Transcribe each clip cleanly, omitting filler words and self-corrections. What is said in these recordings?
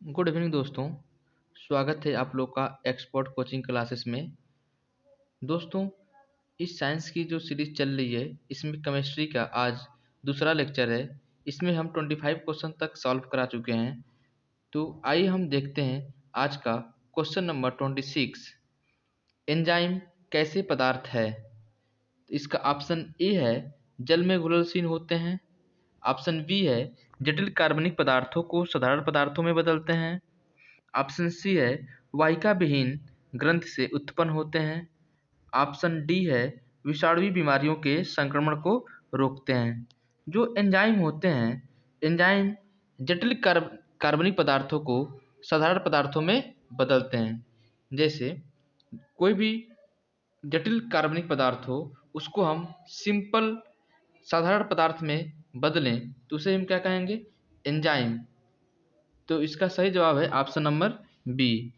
Good evening दोस्तों। स्वागत है आप लोग का एक्सपर्ट कोचिंग क्लासेस में। दोस्तों, इस साइंस की जो सीरीज चल रही है इसमें केमिस्ट्री का आज दूसरा लेक्चर है। इसमें हम 25 क्वेश्चन तक सॉल्व करा चुके हैं। तो आइए हम देखते हैं आज का क्वेश्चन नंबर 26। एंजाइम कैसे पदार्थ है? इसका ऑप्शन ए है जल में घुलनशील होते हैं। ऑप्शन बी है जटिल कार्बनिक पदार्थों को साधारण पदार्थों में बदलते हैं। ऑप्शन सी है वाहिका विहीन ग्रंथ से उत्पन्न होते हैं। ऑप्शन डी है विषाणुवी बीमारियों के संक्रमण को रोकते हैं। जो एंजाइम होते हैं, एंजाइम जटिल कार्बनिक पदार्थों को साधारण पदार्थों में बदलते हैं। जैसे कोई भी जटिल कार्बनिक पदार्थ हो उसको हम सिंपल साधारण पदार्थ में बदलें तो उसे हम क्या कहेंगे? एंजाइम। तो इसका सही जवाब है ऑप्शन नंबर बी।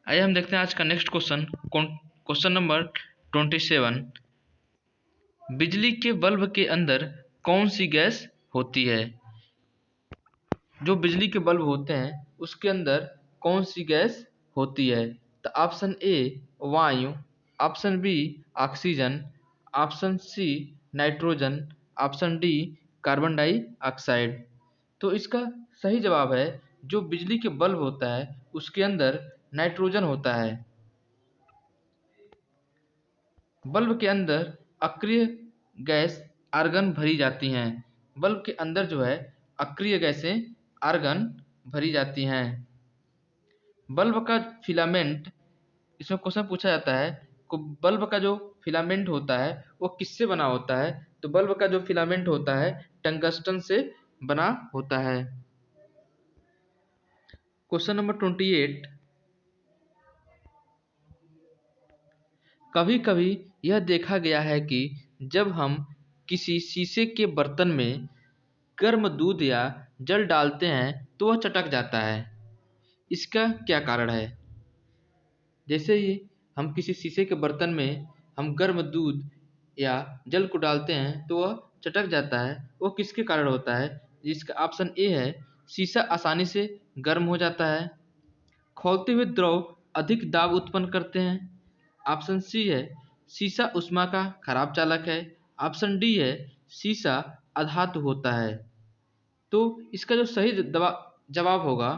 आइए हम देखते हैं आज का नेक्स्ट क्वेश्चन। Question number 27। बिजली के बल्ब के अंदर कौन सी गैस होती है? जो बिजली के बल्ब होते हैं उसके अंदर कौन सी गैस होती है? तो ऑप्शन ए वायु, option B oxygen, option C nitrogen, option D carbon dioxide. तो इसका सही जवाब है जो बिजली के बल्ब होता है उसके अंदर नाइट्रोजन होता है। बल्ब के अंदर अक्रिय गैस आर्गन भरी जाती हैं। बल्ब के अंदर जो है अक्रिय गैसें आर्गन भरी जाती हैं। बल्ब का फिलामेंट, इसमें क्वेश्चन पूछा जाता है को बल्ब का जो फिलामेंट होता है वो किससे बना होता है? तो बल्ब का जो फिलामेंट होता है टंगस्टन से बना होता है। Question number 28। कभी कभी यह देखा गया है कि जब हम किसी शीशे के बर्तन में गर्म दूध या जल डालते हैं तो वह चटक जाता है। इसका क्या कारण है? जैसे ही हम किसी शीशे के बर्तन में हम गर्म दूध या जल को डालते हैं तो वह चटक जाता है। वो किसके कारण होता है? जिसका ऑप्शन ए है शीशा आसानी से गर्म हो जाता है। खौलते हुए द्रव अधिक दाब उत्पन्न करते हैं। ऑप्शन सी है शीशा ऊष्मा का खराब चालक है। ऑप्शन डी है शीशा अधातु होता है। तो इसका जो सही जवाब होगा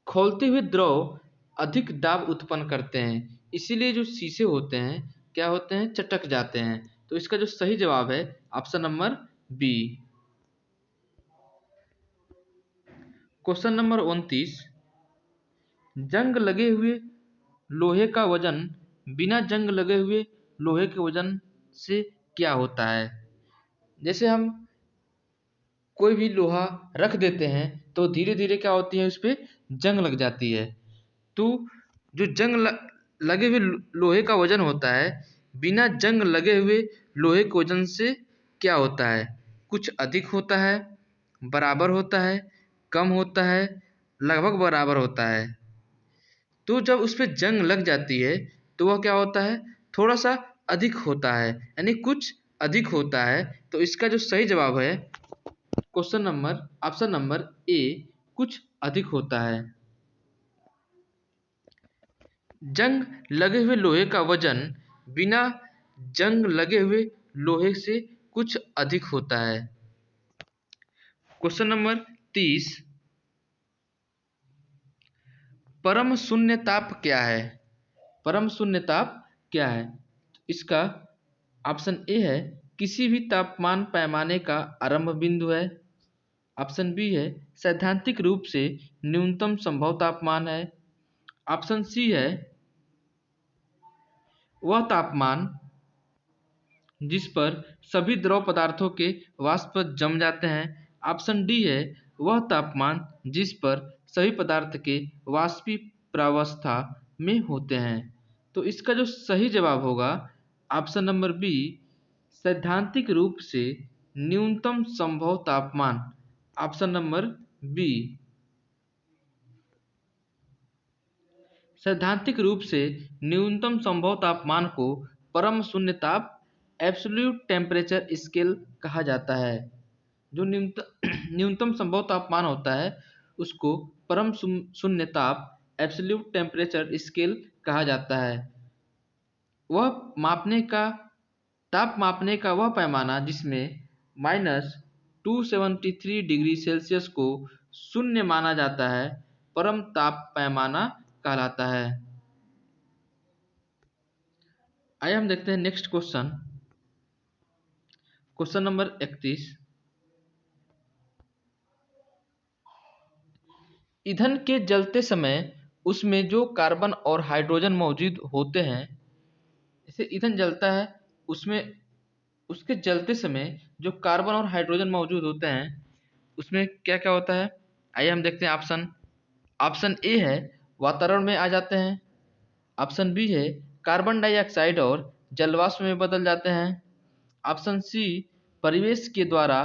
खौलते हुए द्रव अधिक दाब उत्पन्न करते हैं, इसीलिए जो शीशे होते हैं क्या होते हैं? चटक जाते हैं। तो इसका जो सही जवाब है option number B. Question number 29। जंग लगे हुए लोहे का वजन बिना जंग लगे हुए लोहे के वजन से क्या होता है? जैसे हम कोई भी लोहा रख देते हैं तो धीरे धीरे क्या होती है, उस पर जंग लग जाती है। तो जो लगे हुए लोहे का वजन होता है बिना जंग लगे हुए लोहे के वजन से क्या होता है? कुछ अधिक होता है, बराबर होता है, कम होता है, लगभग बराबर होता है। तो जब उस पर जंग लग जाती है तो वह क्या होता है? थोड़ा सा अधिक होता है, यानी कुछ अधिक होता है। तो इसका जो सही जवाब है question number option number A कुछ अधिक होता है। जंग लगे हुए लोहे का वजन बिना जंग लगे हुए लोहे से कुछ अधिक होता है। Question number 30। परम शून्य ताप क्या है? परम शून्य ताप क्या है? इसका ऑप्शन ए है किसी भी तापमान पैमाने का आरंभ बिंदु है। ऑप्शन बी है सैद्धांतिक रूप से न्यूनतम संभव तापमान है। ऑप्शन सी है वह तापमान जिस पर सभी द्रव पदार्थों के वाष्प जम जाते हैं। ऑप्शन डी है वह तापमान जिस पर सभी पदार्थ के वाष्पीभवावस्था में होते हैं। तो इसका जो सही जवाब होगा ऑप्शन नंबर बी सैद्धांतिक रूप से न्यूनतम संभव तापमान। Option number B. सैद्धांतिक रूप से न्यूनतम संभव तापमान को परम शून्य ताप एब्सोल्यूट टेम्परेचर स्केल कहा जाता है। जो न्यूनतम संभव तापमान होता है उसको परम शून्य ताप एब्सोल्यूट टेम्परेचर स्केल कहा जाता है। वह ताप मापने का वह पैमाना जिसमें -273 डिग्री सेल्सियस को शून्य माना जाता है परम ताप पैमाना कहलाता है। आइए हम देखते हैं नेक्स्ट क्वेश्चन। Question number 31। ईंधन के जलते समय उसमें जो कार्बन और हाइड्रोजन मौजूद होते हैं, जैसे ईंधन जलता है उसमें उसके जलते समय जो कार्बन और हाइड्रोजन मौजूद होते हैं उसमें क्या क्या होता है। आइए हम देखते हैं ऑप्शन। ऑप्शन ए है वातावरण में आ जाते हैं। ऑप्शन बी है कार्बन डाइऑक्साइड और जलवाष्प में बदल जाते हैं। ऑप्शन सी परिवेश के द्वारा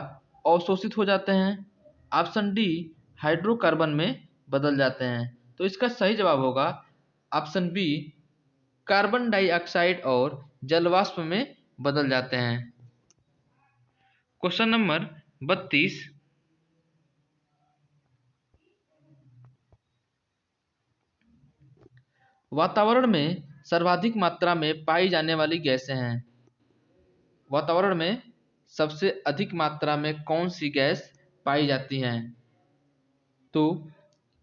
अवशोषित हो जाते हैं। ऑप्शन डी हाइड्रोकार्बन में बदल जाते हैं। तो इसका सही जवाब होगा ऑप्शन बी कार्बन डाइऑक्साइड और जलवाष्प में बदल जाते हैं। Question number 32। वातावरण में सर्वाधिक मात्रा में पाई जाने वाली गैसें हैं। वातावरण में सबसे अधिक मात्रा में कौन सी गैस पाई जाती हैं? तो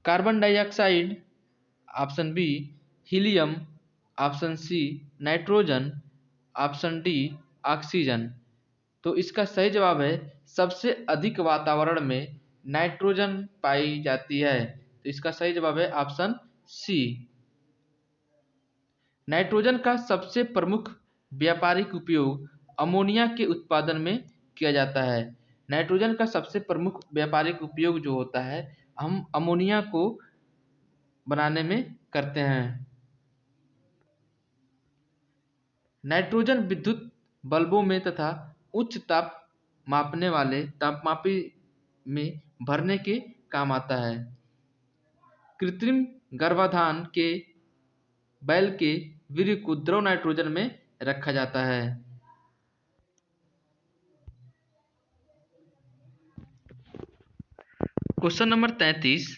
carbon dioxide, option B helium, option C nitrogen, option D oxygen. तो इसका सही जवाब है सबसे अधिक वातावरण में नाइट्रोजन पाई जाती है। तो इसका सही जवाब है ऑप्शन सी। नाइट्रोजन का सबसे प्रमुख व्यापारिक उपयोग अमोनिया के उत्पादन में किया जाता है। नाइट्रोजन का सबसे प्रमुख व्यापारिक उपयोग जो होता है हम अमोनिया को बनाने में करते हैं। नाइट्रोजन विद्युत बल्बों में तथा उच्च ताप मापने वाले तापमापी में भरने के काम आता है। कृत्रिम गर्भाधान के बैल के वीर्य को द्रव नाइट्रोजन में रखा जाता है। Question number 33।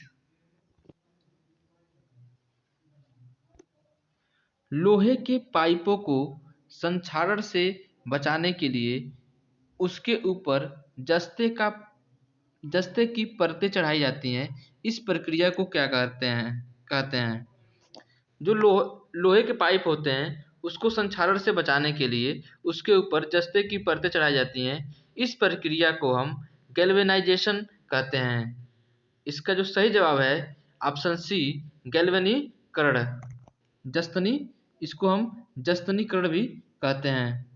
लोहे के पाइपों को संक्षारण से बचाने के लिए उसके ऊपर जस्ते की परतें चढ़ाई जाती हैं। इस प्रक्रिया को क्या कहते हैं? जो लोहे के पाइप होते हैं उसको संक्षारण से बचाने के लिए उसके ऊपर जस्ते की परतें चढ़ाई जाती हैं। इस प्रक्रिया को हम गैल्वेनाइजेशन कहते हैं। इसका जो सही जवाब है ऑप्शन सी गैल्वेनीकरण। जस्तनी, इसको हम जस्तनीकरण भी कहते हैं।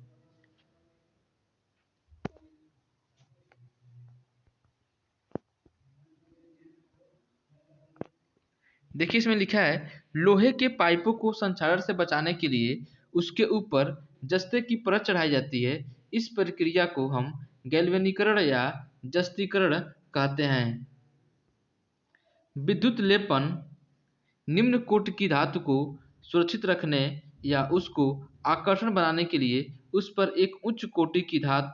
देखिए इसमें लिखा है लोहे के पाइपों को संक्षारण से बचाने के लिए उसके ऊपर जस्ते की परत चढ़ाई जाती है। इस प्रक्रिया को हम गैल्वेनीकरण या जस्तीकरण कहते हैं। विद्युत लेपन निम्न कोटि की धातु को सुरक्षित रखने या उसको आकर्षण बनाने के लिए उस पर एक उच्च कोटि की धातु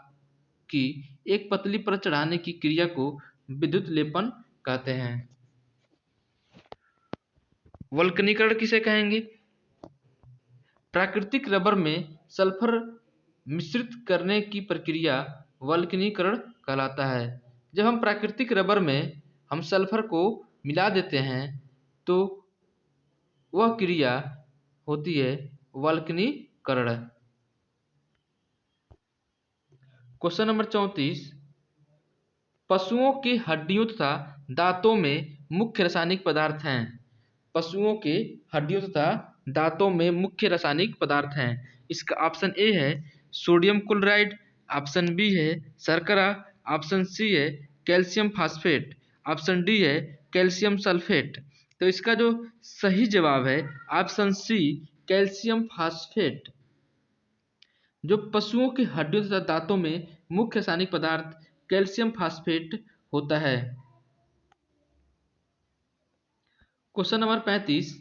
की एक पतली परत चढ़ाने की क्रिया को विद्युत लेपन कहते हैं। वल्कनीकरण किसे कहेंगे? प्राकृतिक रबर में सल्फर मिश्रित करने की प्रक्रिया वल्कनीकरण कहलाता है। जब हम प्राकृतिक रबर में हम सल्फर को मिला देते हैं तो वह क्रिया होती है वल्कनीकरण। Question number 34। पशुओं की हड्डियों तथा दांतों में मुख्य रासायनिक पदार्थ हैं। पशुओं के हड्डियों तथा दांतों में मुख्य रासायनिक पदार्थ हैं। इसका ऑप्शन ए है सोडियम क्लोराइड, ऑप्शन बी है शर्करा, ऑप्शन सी है कैल्शियम फास्फेट, ऑप्शन डी है कैल्शियम सल्फेट। तो इसका जो सही जवाब है ऑप्शन सी कैल्शियम फास्फेट। जो पशुओं की हड्डियों तथा दांतों में मुख्य रासायनिक पदार्थ कैल्शियम फास्फेट होता है। Question number 35।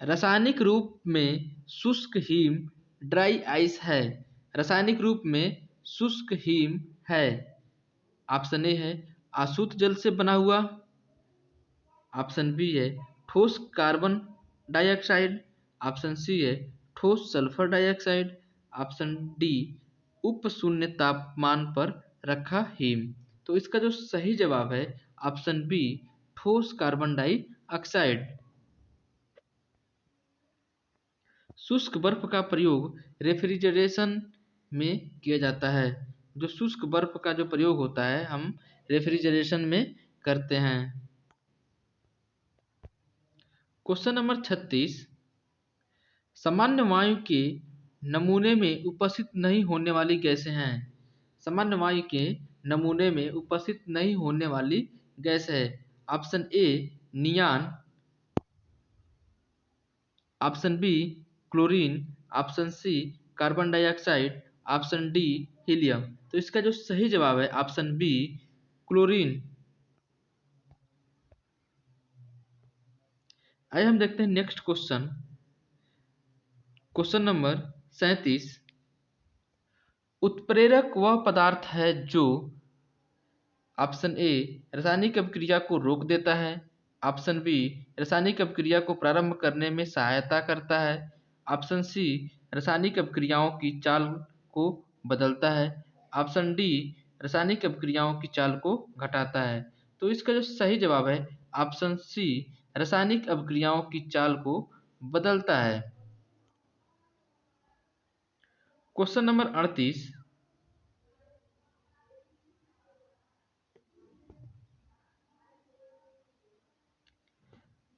रासायनिक रूप में शुष्क हीम ड्राई आइस है। रासायनिक रूप में शुष्क हीम है। ऑप्शन ए है आसुत जल से बना हुआ। ऑप्शन बी है ठोस कार्बन डाइऑक्साइड। ऑप्शन सी है ठोस सल्फर डाइऑक्साइड। ऑप्शन डी उप शून्य तापमान पर रखा हीम। तो इसका जो सही जवाब है ऑप्शन बी ठोस कार्बन डाइऑक्साइड। शुष्क बर्फ का प्रयोग रेफ्रिजरेशन में किया जाता है। जो शुष्क बर्फ का जो प्रयोग होता है हम रेफ्रिजरेशन में करते हैं। क्वेश्चन नंबर 36, सामान्य वायु के नमूने में उपस्थित नहीं होने वाली गैसें हैं। सामान्य वायु के नमूने में उपस्थित नहीं होने वाली गैस है। Option A neon. Option B chlorine. Option C carbon dioxide. Option D helium. तो इसका जो सही जवाब है ऑप्शन बी क्लोरीन। आइए हम देखते हैं नेक्स्ट क्वेश्चन। क्वेश्चन नंबर 37, उत्प्रेरक वह पदार्थ है जो ऑप्शन ए रासायनिक अभिक्रिया को रोक देता है। ऑप्शन बी रासायनिक अभिक्रिया को प्रारंभ करने में सहायता करता है। ऑप्शन सी रासायनिक अभिक्रियाओं की चाल को बदलता है। ऑप्शन डी रासायनिक अभिक्रियाओं की चाल को घटाता है। तो इसका जो सही जवाब है ऑप्शन सी रासायनिक अभिक्रियाओं की चाल को बदलता है। क्वेश्चन नंबर 38,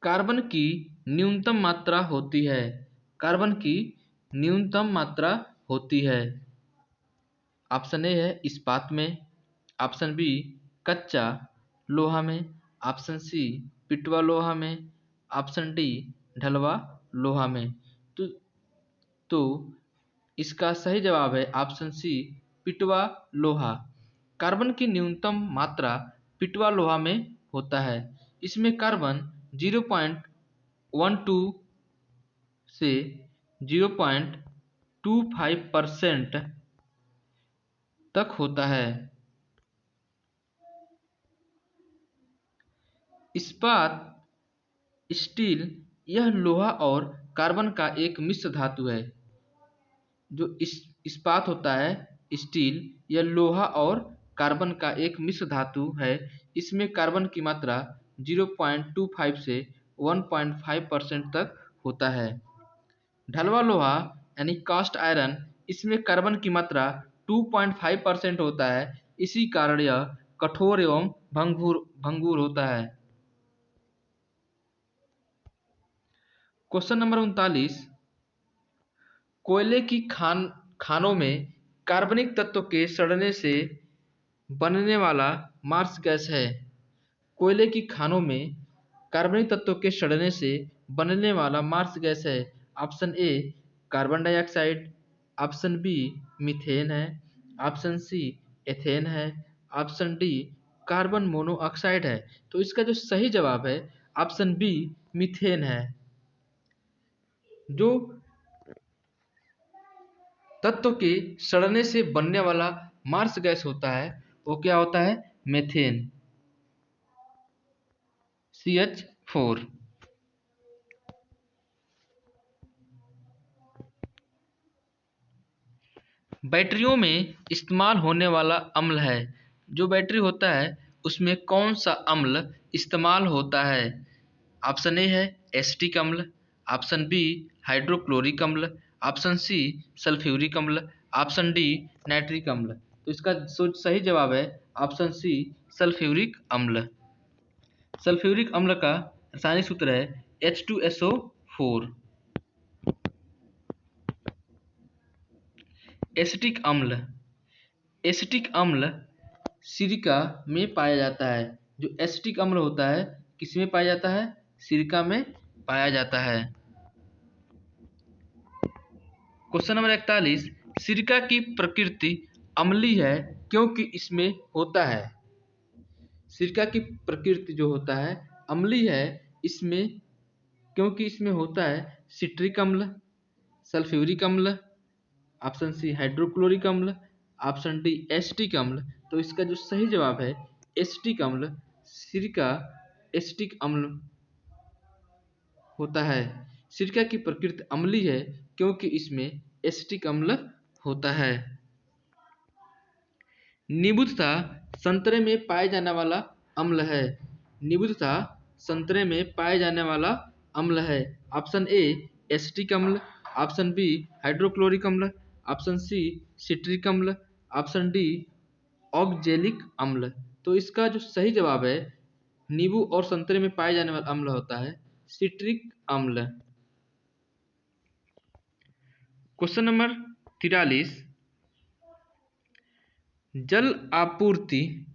कार्बन की न्यूनतम मात्रा होती है। कार्बन की न्यूनतम मात्रा होती है। ऑप्शन ए है इस्पात में। ऑप्शन बी कच्चा लोहा में। ऑप्शन सी पिटवा लोहा में। ऑप्शन डी ढलवा लोहा में। तो तो इसका सही जवाब है ऑप्शन सी पिटवा लोहा। कार्बन की न्यूनतम मात्रा पिटवा लोहा में होता है। इसमें कार्बन 0.12 से 0.25% तक होता है। इस्पात स्टील यह लोहा और कार्बन का एक मिश्र धातु है। जो इस्पात होता है स्टील यह लोहा और कार्बन का एक मिश्र धातु है। इसमें कार्बन की मात्रा 0.25 से 1.5% तक होता है। ढलवा लोहा यानी कास्ट आयरन इसमें कार्बन की मात्रा 2.5% होता है। इसी कारण यह कठोर एवं भंगुर होता है। क्वेश्चन नंबर 39, कोयले की खानों में कार्बनिक तत्व के सड़ने से बनने वाला मार्स गैस है। कोयले की खानों में कार्बनिक तत्व के सड़ने से बनने वाला मार्स गैस है। Option A carbon dioxide. Option B methane है। ऑप्शन सी एथेन है। ऑप्शन डी कार्बन मोनोऑक्साइड है। तो इसका जो सही जवाब है ऑप्शन बी मीथेन है। जो तत्व के सड़ने से बनने वाला मार्स गैस होता है वो क्या होता है मेथेन CH4। बैटरियों में इस्तेमाल होने वाला अम्ल है। जो बैटरी होता है उसमें कौन सा अम्ल इस्तेमाल होता है। ऑप्शन ए है एसिटिक अम्ल। ऑप्शन बी हाइड्रोक्लोरिक अम्ल। ऑप्शन सी सल्फ्यूरिक अम्ल। ऑप्शन डी नाइट्रिक अम्ल। तो इसका सही जवाब है ऑप्शन सी सल्फ्यूरिक अम्ल। सल्फ्यूरिक अम्ल का रासायनिक सूत्र है H2SO4। एसिटिक अम्ल। एसिटिक अम्ल सिरका में पाया जाता है। जो एसिटिक अम्ल होता है किस में पाया जाता है सिरका में पाया जाता है। क्वेश्चन नंबर 41, सिरका की प्रकृति अम्लीय है क्योंकि इसमें होता है। सिरका की प्रकृति जो होता है अम्लीय है इसमें क्योंकि इसमें होता है सिट्रिक अम्ल, सल्फ्यूरिक अम्ल, ऑप्शन सी हाइड्रोक्लोरिक अम्ल, ऑप्शन डी एसिटिक अम्ल। तो इसका जो सही जवाब है एसिटिक अम्ल। सिरका एसिटिक अम्ल होता है। सिरका की प्रकृति अम्लीय है क्योंकि इसमें एसिटिक अम्ल होता है। नींबू तथा संतरे में पाए जाने वाला अम्ल है। नींबू तथा संतरे में पाए जाने वाला अम्ल है। ऑप्शन ए एसिटिक अम्ल, ऑप्शन बी हाइड्रोक्लोरिक अम्ल, ऑप्शन सी सिट्रिक अम्ल, ऑप्शन डी ऑक्जेलिक अम्ल। तो इसका जो सही जवाब है नींबू और संतरे में पाए जाने वाला अम्ल होता है सिट्रिक अम्ल। क्वेश्चन नंबर 43, जल आपूर्ति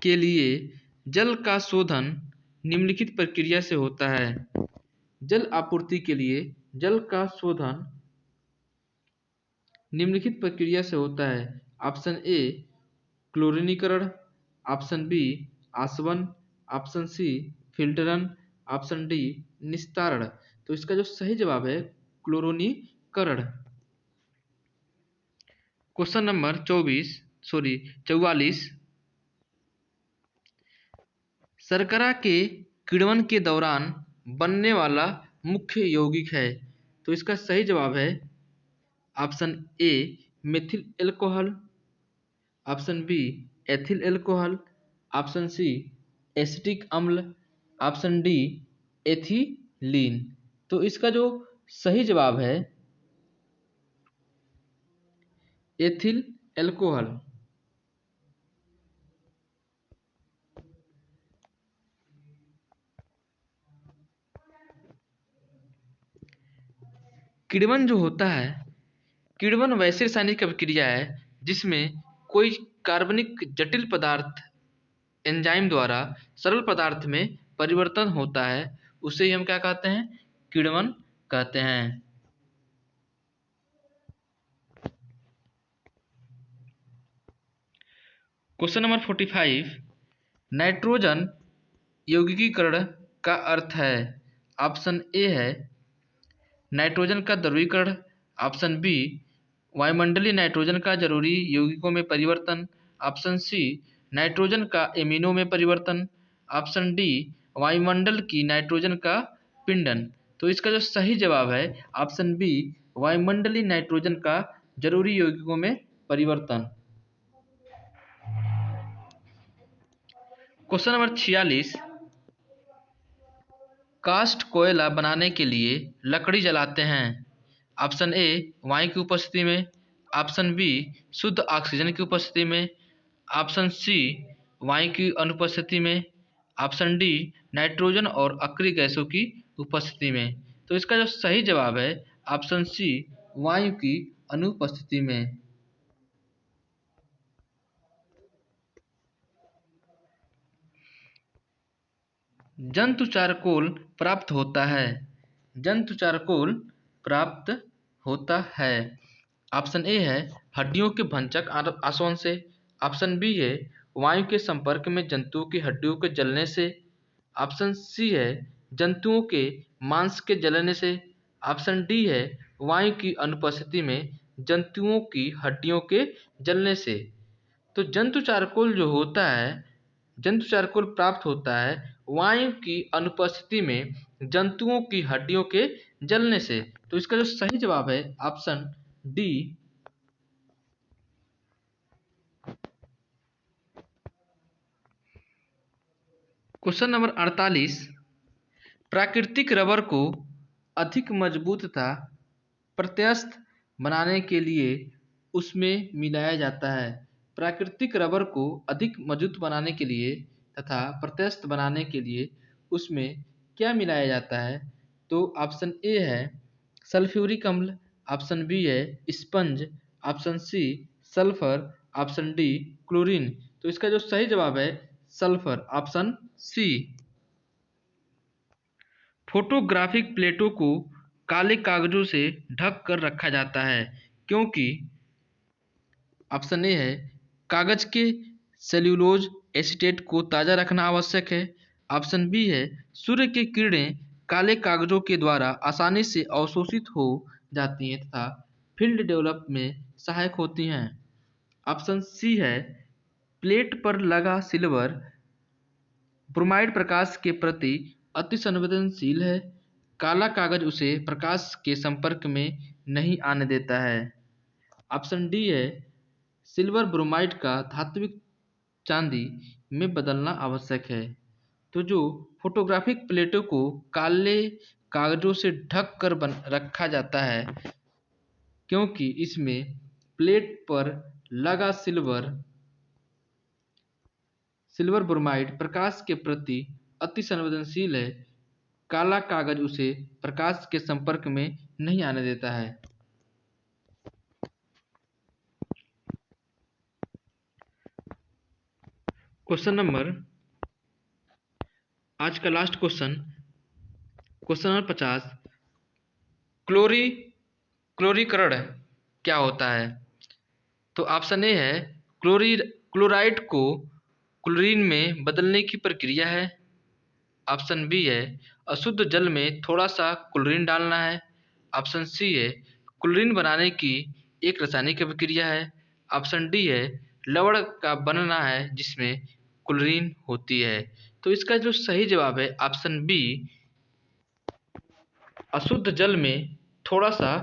के लिए जल का शोधन निम्नलिखित प्रक्रिया से होता है। जल आपूर्ति के लिए जल का शोधन निम्नलिखित प्रक्रिया से होता है। ऑप्शन ए क्लोरीनीकरण, ऑप्शन बी आसवन, ऑप्शन सी फिल्टरन, ऑप्शन डी निस्तारण। तो इसका जो सही जवाब है क्लोरीनीकरण। क्वेश्चन नंबर 44, शर्करा के किण्वन के दौरान बनने वाला मुख्य यौगिक है। तो इसका सही जवाब है option A methyl alcohol, option B ethyl alcohol, option C acetic अम्ल, ऑप्शन डी एथिलीन। तो इसका जो सही जवाब है एथिल एल्कोहल। किण्वन जो होता है, किण्वन वैसे रासायनिक अभिक्रिया है जिसमें कोई कार्बनिक जटिल पदार्थ एंजाइम द्वारा सरल पदार्थ में परिवर्तन होता है, उसे ही हम क्या कहते हैं किण्वन कहते हैं। क्वेश्चन नंबर 45, नाइट्रोजन यौगिकीकरण का अर्थ है। ऑप्शन ए है नाइट्रोजन का द्रवीकरण, ऑप्शन बी वायुमंडलीय नाइट्रोजन का जरूरी यौगिकों में परिवर्तन, ऑप्शन सी नाइट्रोजन का एमिनो में परिवर्तन, ऑप्शन डी वायुमंडल की नाइट्रोजन का पिंडन। तो इसका जो सही जवाब है ऑप्शन बी वायुमंडलीय नाइट्रोजन का जरूरी यौगिकों में परिवर्तन। क्वेश्चन नंबर 46, कास्ट कोयला बनाने के लिए लकड़ी जलाते हैं। ऑप्शन ए वायु की उपस्थिति में, ऑप्शन बी शुद्ध ऑक्सीजन की उपस्थिति में, ऑप्शन सी वायु की अनुपस्थिति में, ऑप्शन डी नाइट्रोजन और अक्रिय गैसों की उपस्थिति में। तो इसका जो सही जवाब है ऑप्शन सी वायु की अनुपस्थिति में। जंतु चारकोल प्राप्त होता है। जंतु चारकोल प्राप्त होता है। ऑप्शन ए है हड्डियों के भंजक आसवन से, ऑप्शन बी है वायु के संपर्क में जंतुओं की हड्डियों के जलने से, ऑप्शन सी है जंतुओं के मांस के जलने से, ऑप्शन डी है वायु की अनुपस्थिति में जंतुओं की हड्डियों के जलने से। तो जंतु चारकोल जो होता है, जंतु चारकोल प्राप्त होता है वायु की अनुपस्थिति में जंतुओं की हड्डियों के जलने से। तो इसका जो सही जवाब है ऑप्शन डी। क्वेश्चन नंबर 48, प्राकृतिक रबर को अधिक मजबूत तथा प्रत्यस्थ बनाने के लिए उसमें मिलाया जाता है। प्राकृतिक रबर को अधिक मजबूत बनाने के लिए तथा प्रत्यस्थ बनाने के लिए उसमें क्या मिलाया जाता है। तो ऑप्शन ए है सल्फ्यूरिक अम्ल, ऑप्शन बी है sponge, option C sulphur, option D chlorine. तो इसका जो सही जवाब है सल्फर, ऑप्शन सी। फोटोग्राफिक प्लेटों को काले कागजों से ढक कर रखा जाता है क्योंकि ऑप्शन ए है कागज के सेल्यूलोज एसीटेट को ताज़ा रखना आवश्यक है, ऑप्शन बी है सूर्य की किरणें काले कागजों के द्वारा आसानी से अवशोषित हो जाती हैं तथा फील्ड डेवलप में सहायक होती हैं, ऑप्शन सी है प्लेट पर लगा सिल्वर ब्रोमाइड प्रकाश के प्रति अति संवेदनशील है। काला कागज उसे प्रकाश के संपर्क में नहीं आने देता है। ऑप्शन डी है, सिल्वर ब्रोमाइड का धात्विक चांदी में बदलना आवश्यक है। तो जो फोटोग्राफिक प्लेटों को काले कागजों से ढक कर रखा जाता है, क्योंकि इसमें प्लेट पर लगा सिल्वर ब्रोमाइड प्रकाश के प्रति अति संवेदनशील है। काला कागज उसे प्रकाश के संपर्क में नहीं आने देता है। क्वेश्चन नंबर, आज का लास्ट क्वेश्चन नंबर 50। क्लोरीकरण क्या होता है? तो ऑप्शन ए है, क्लोराइड को क्लोरीन में बदलने की प्रक्रिया है। ऑप्शन बी है, अशुद्ध जल में थोड़ा सा क्लोरीन डालना है। ऑप्शन सी है, क्लोरीन बनाने की एक रासायनिक प्रक्रिया है। ऑप्शन डी है, लवण का बनना है जिसमें क्लोरीन होती है। तो इसका जो सही जवाब है ऑप्शन बी, अशुद्ध जल में थोड़ा सा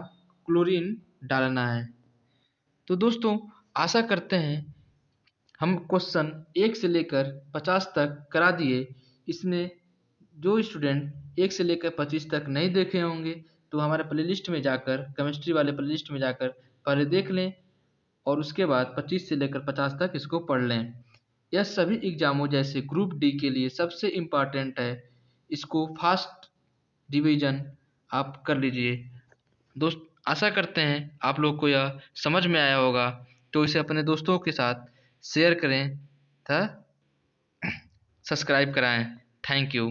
क्लोरीन डालना है। तो दोस्तों, आशा करते हैं हम क्वेश्चन 1 से लेकर 50 तक करा दिए। इसमें जो स्टूडेंट 1 से लेकर 25 तक नहीं देखे होंगे तो हमारे प्लेलिस्ट में जाकर, केमिस्ट्री वाले प्लेलिस्ट में जाकर पहले देख लें और उसके बाद 25 से लेकर 50 तक इसको पढ़ लें। यह सभी एग्जामों जैसे ग्रुप डी के लिए सबसे इम्पॉर्टेंट है। इसको फास्ट रिवीजन आप कर लीजिए। दोस्त, आशा करते हैं आप लोग को यह समझ में आया होगा। तो इसे अपने दोस्तों के साथ शेयर करें तथा सब्सक्राइब कराएं। Thank you.